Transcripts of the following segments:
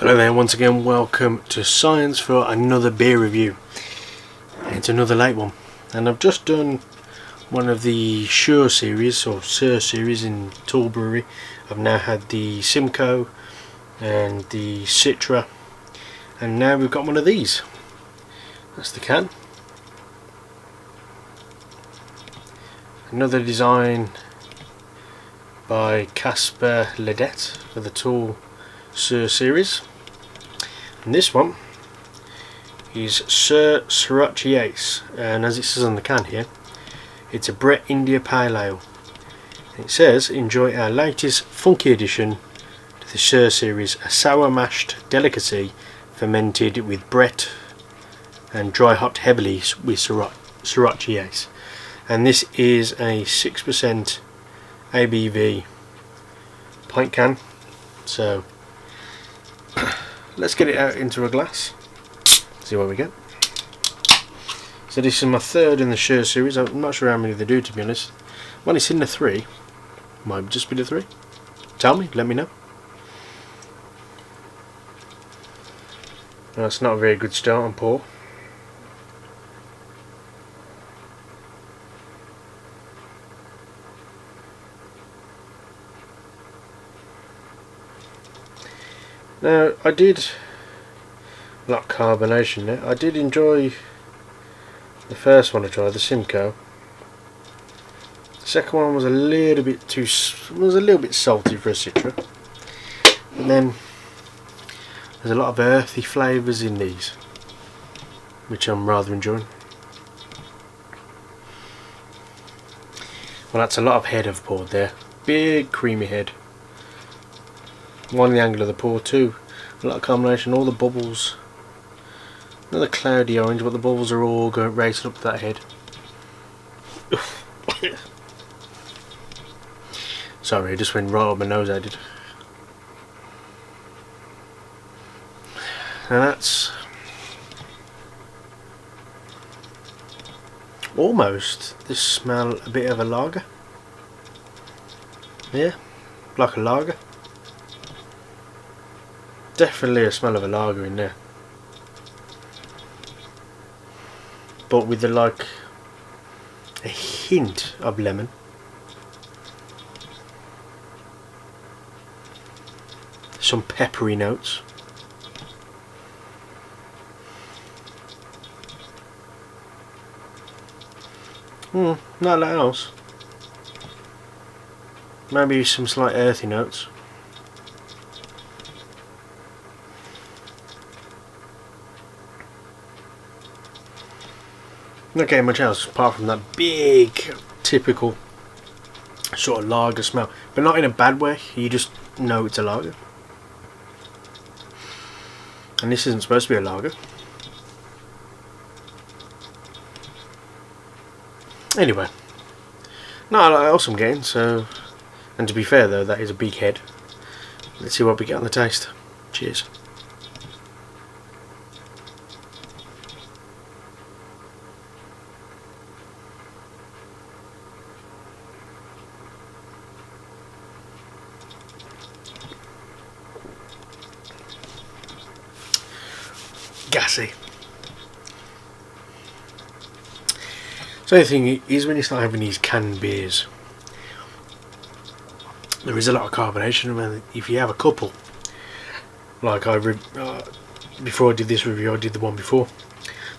Hello there, once again welcome to Psyance for another beer review. It's another late one, and I've just done one of the Sure series or Sir series in Tool Brewery. I've now had the Simcoe and the Citra, and now we've got one of these. That's the can. Another design by Casper Ledet for the Tool Sir series, and this one is Sir Sorachi Ace, and as it says on the can here, it's a Brett India Pale Ale. It says, enjoy our latest funky addition to the Sir series, a sour mashed delicacy fermented with Brett and dry hopped heavily with Sorachi Ace. And this is a 6% ABV pint can, so let's get it out into a glass, see what we get. So this is my third in the Sure series. I'm not sure how many they do, to be honest. Well, it's in the 3. Might just be the 3. Tell me, let me know. That's not a very good start on pour. Now, I did like carbonation there. I did enjoy the first one I tried, the Simcoe. The second one was a little bit salty for a Citra. And then there's a lot of earthy flavours in these, which I'm rather enjoying. Well, that's a lot of head I've poured there. Big creamy head. One, the angle of the pour, two, a lot of combination, all the bubbles. Another cloudy orange, but the bubbles are all going racing up to that head. Sorry, I just went right up my nose, I did. And that's almost, this smell a bit of a lager. Yeah, like a lager. Definitely a smell of a lager in there, but with a hint of lemon. Some peppery notes. Not a lot else. Maybe some slight earthy notes. Not getting much else apart from that big typical sort of lager smell, but not in a bad way. You just know it's a lager, and this isn't supposed to be a lager. Anyway, not a lot else I'm getting. So, and to be fair though, that is a big head. Let's see what we get on the taste. Cheers. Gassy. So the thing is, when you start having these canned beers, there is a lot of carbonation, and if you have a couple, like before I did this review, I did the one before,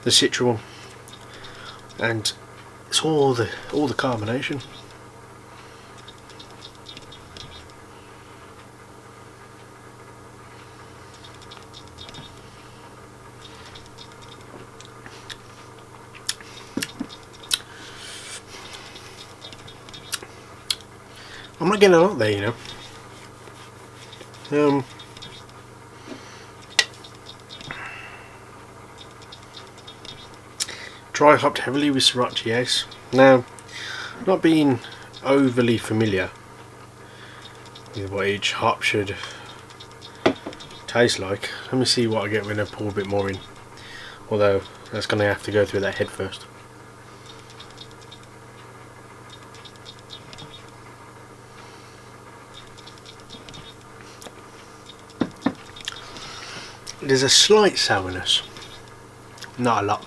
the Citra one, and it's all the carbonation. I'm not getting a lot there, you know. Dry hopped heavily with Sorachi Ace. Now, not being overly familiar with what each hop should taste like, let me see what I get when I pour a bit more in. Although that's going to have to go through that head first. there's a slight sourness, not a lot.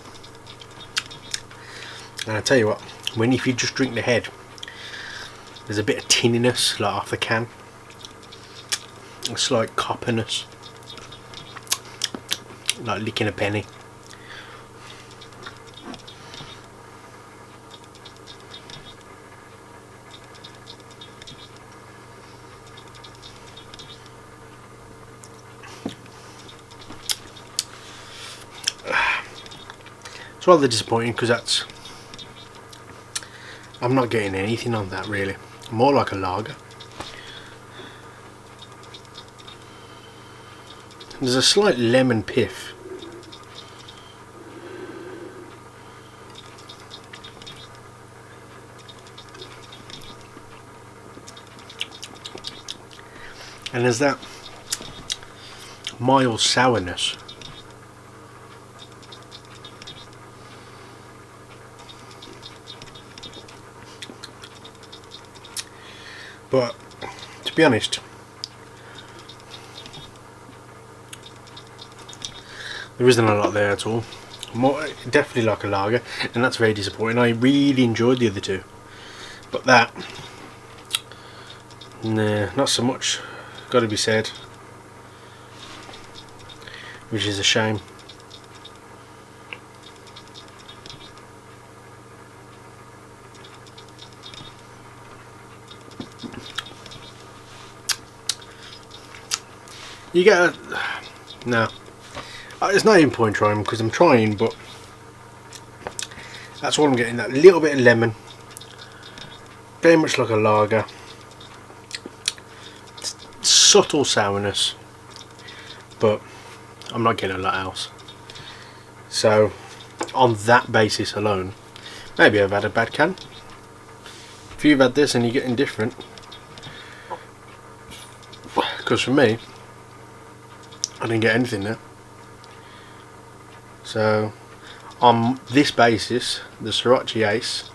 And I tell you what, if you just drink the head, there's a bit of tinniness like off the can, a slight copperness, like licking a penny. It's rather disappointing because I'm not getting anything on that really. More like a lager. There's a slight lemon pith. And there's that mild sourness. But to be honest, there isn't a lot there at all. Definitely like a lager, and that's very disappointing. I really enjoyed the other two, but that, nah, not so much. Got to be said, which is a shame. You get a... No. It's not even point trying because I'm trying, but that's all I'm getting. That little bit of lemon. Very much like a lager. Subtle sourness. But I'm not getting a lot else. So, on that basis alone, maybe I've had a bad can. If you've had this and you're getting different, because for me, I didn't get anything there. So, on this basis, the Sorachi Ace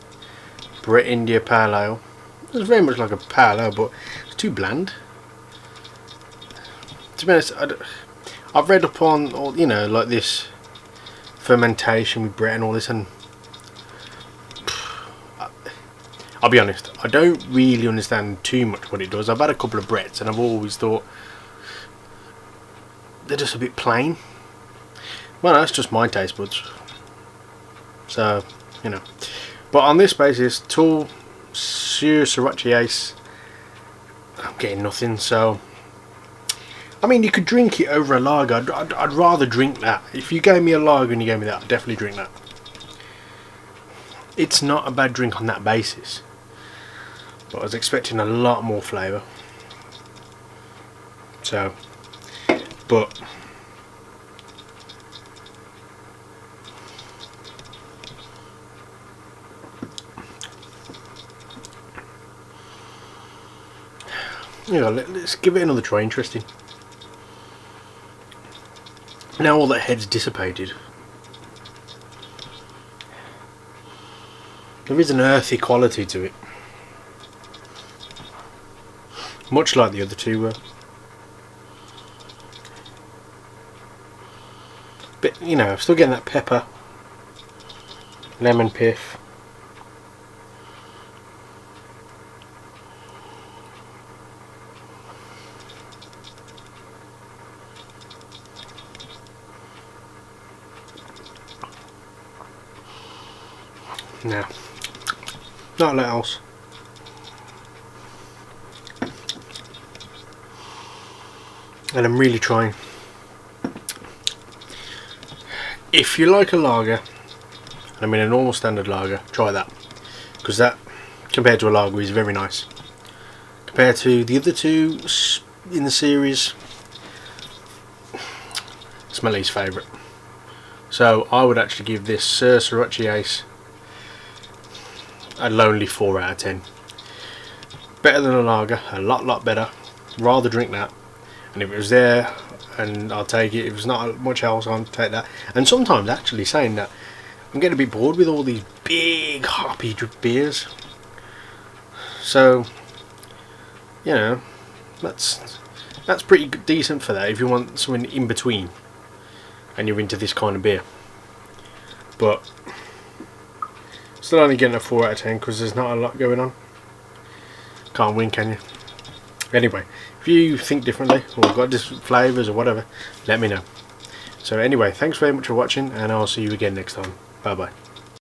Brett India Pale Ale, it's very much like a pale ale, but it's too bland. To be honest, I've read up on all, like this fermentation with Brett and all this, and I'll be honest, I don't really understand too much what it does. I've had a couple of Bretts and I've always thought they're just a bit plain. Well, that's just my taste buds. So, But on this basis, Tall Sorachi Ace, I'm getting nothing. So, I mean, you could drink it over a lager. I'd rather drink that. If you gave me a lager and you gave me that, I'd definitely drink that. It's not a bad drink on that basis. But I was expecting a lot more flavour. So, but let's give it another try. Interesting. Now all that head's dissipated, there is an earthy quality to it, much like the other two were. But still getting that pepper, lemon pith. No, not a lot else. And I'm really trying. If you like a lager, I mean a normal standard lager, try that, because that compared to a lager is very nice. Compared to the other two in the series, it's my least favourite. So I would actually give this Sorachi Ace a lonely 4 out of 10. Better than a lager, a lot better. Rather drink that, and if it was there, and I'll take it. If there's not much else, I'll take that. And sometimes, actually, saying that, I'm getting a bit bored with all these big hoppy beers. So, that's pretty decent for that. If you want something in between, and you're into this kind of beer. But still only getting a 4 out of 10 because there's not a lot going on. Can't win, can you? Anyway, if you think differently or got different flavours or whatever, let me know. So anyway, thanks very much for watching, and I'll see you again next time. Bye bye.